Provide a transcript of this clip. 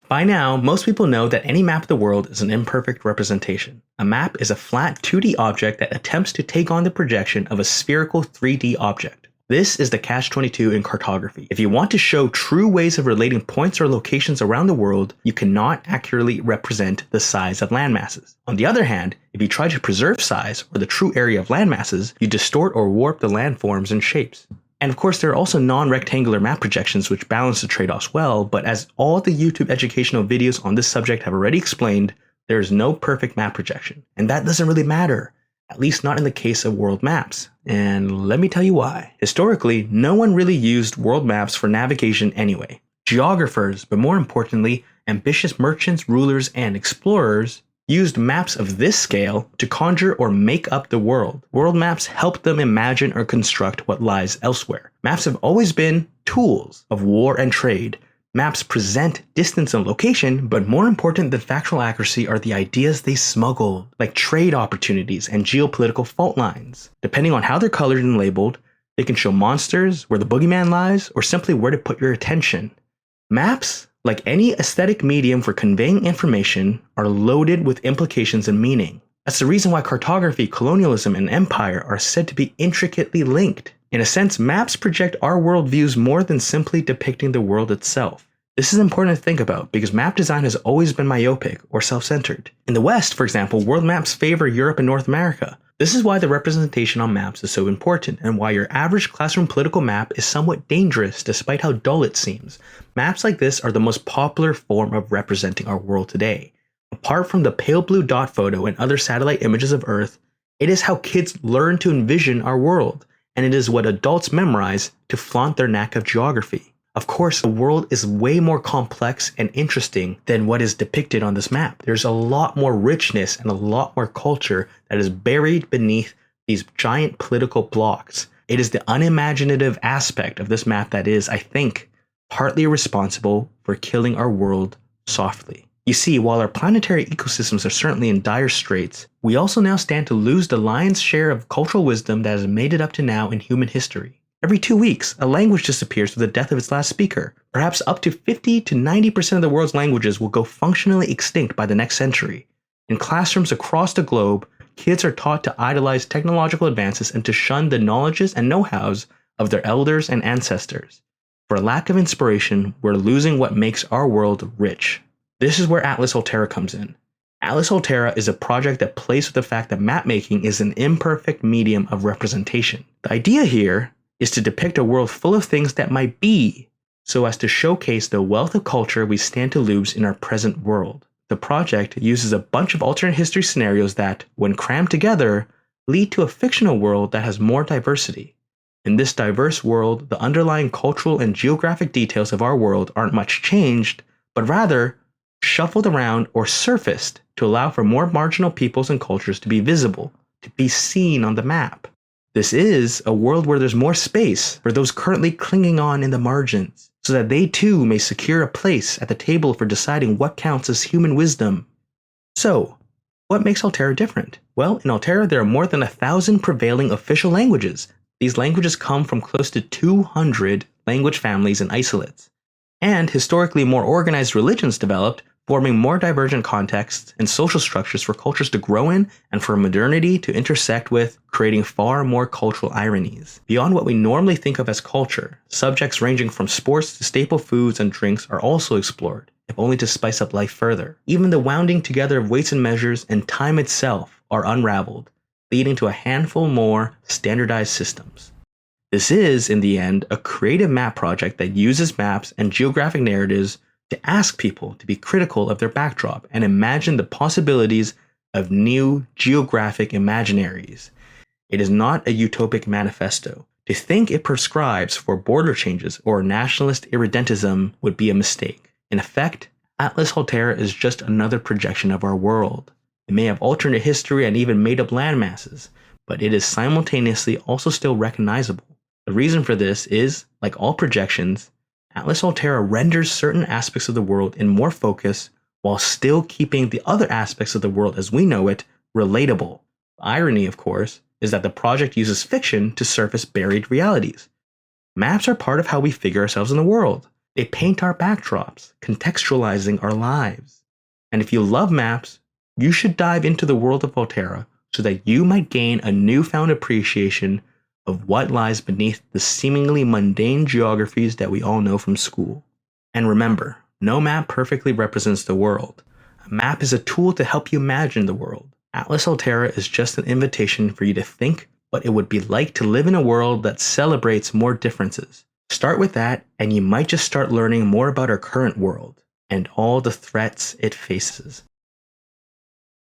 By now, most people know that any map of the world is an imperfect representation. A map is a flat 2D object that attempts to take on the projection of a spherical 3D object. This is the catch-22 in cartography. If you want to show true ways of relating points or locations around the world, you cannot accurately represent the size of landmasses. On the other hand, if you try to preserve size, or the true area of landmasses, you distort or warp the landforms and shapes. And of course, there are also non-rectangular map projections which balance the trade-offs well, but as all the YouTube educational videos on this subject have already explained, there is no perfect map projection. And that doesn't really matter, at least not in the case of world maps. And let me tell you why. Historically, no one really used world maps for navigation anyway. Geographers, but more importantly, ambitious merchants, rulers, and explorers used maps of this scale to conjure or make up the world. World maps help them imagine or construct what lies elsewhere. Maps have always been tools of war and trade. Maps present distance and location, but more important than factual accuracy are the ideas they smuggle, like trade opportunities and geopolitical fault lines. Depending on how they're colored and labeled, they can show monsters, where the boogeyman lies, or simply where to put your attention. Maps, like any aesthetic medium for conveying information, are loaded with implications and meaning. That's the reason why cartography, colonialism, and empire are said to be intricately linked. In a sense, maps project our worldviews more than simply depicting the world itself. This is important to think about because map design has always been myopic or self-centered. In the West, for example, world maps favor Europe and North America. This is why the representation on maps is so important, and why your average classroom political map is somewhat dangerous despite how dull it seems. Maps like this are the most popular form of representing our world today. Apart from the pale blue dot photo and other satellite images of Earth, it is how kids learn to envision our world, and it is what adults memorize to flaunt their knack of geography. Of course, the world is way more complex and interesting than what is depicted on this map. There's a lot more richness and a lot more culture that is buried beneath these giant political blocks. It is the unimaginative aspect of this map that is, I think, partly responsible for killing our world softly. You see, while our planetary ecosystems are certainly in dire straits, we also now stand to lose the lion's share of cultural wisdom that has made it up to now in human history. Every 2 weeks, a language disappears with the death of its last speaker. Perhaps up to 50 to 90% of the world's languages will go functionally extinct by the next century. In classrooms across the globe, kids are taught to idolize technological advances and to shun the knowledges and know-hows of their elders and ancestors. For a lack of inspiration, we're losing what makes our world rich. This is where Atlas Altera comes in. Atlas Altera is a project that plays with the fact that mapmaking is an imperfect medium of representation. The idea here is to depict a world full of things that might be, so as to showcase the wealth of culture we stand to lose in our present world. The project uses a bunch of alternate history scenarios that, when crammed together, lead to a fictional world that has more diversity. In this diverse world, the underlying cultural and geographic details of our world aren't much changed, but rather shuffled around or surfaced to allow for more marginal peoples and cultures to be visible, to be seen on the map. This is a world where there's more space for those currently clinging on in the margins, so that they too may secure a place at the table for deciding what counts as human wisdom. So, what makes Altera different? Well, in Altera there are more than 1,000 prevailing official languages. These languages come from close to 200 language families and isolates. And historically more organized religions developed, forming more divergent contexts and social structures for cultures to grow in and for modernity to intersect with, creating far more cultural ironies. Beyond what we normally think of as culture, subjects ranging from sports to staple foods and drinks are also explored, if only to spice up life further. Even the wounding together of weights and measures and time itself are unraveled, leading to a handful more standardized systems. This is, in the end, a creative map project that uses maps and geographic narratives to ask people to be critical of their backdrop and imagine the possibilities of new geographic imaginaries. It is not a utopic manifesto. To think it prescribes for border changes or nationalist irredentism would be a mistake. In effect, Atlas Altera is just another projection of our world. It may have alternate history and even made up landmasses, but it is simultaneously also still recognizable. The reason for this is, like all projections, Atlas Altera renders certain aspects of the world in more focus while still keeping the other aspects of the world as we know it relatable. The irony, of course, is that the project uses fiction to surface buried realities. Maps are part of how we figure ourselves in the world. They paint our backdrops, contextualizing our lives. And if you love maps, you should dive into the world of Altera so that you might gain a newfound appreciation of what lies beneath the seemingly mundane geographies that we all know from school. And remember, no map perfectly represents the world. A map is a tool to help you imagine the world. Atlas Altera is just an invitation for you to think what it would be like to live in a world that celebrates more differences. Start with that, and you might just start learning more about our current world and all the threats it faces.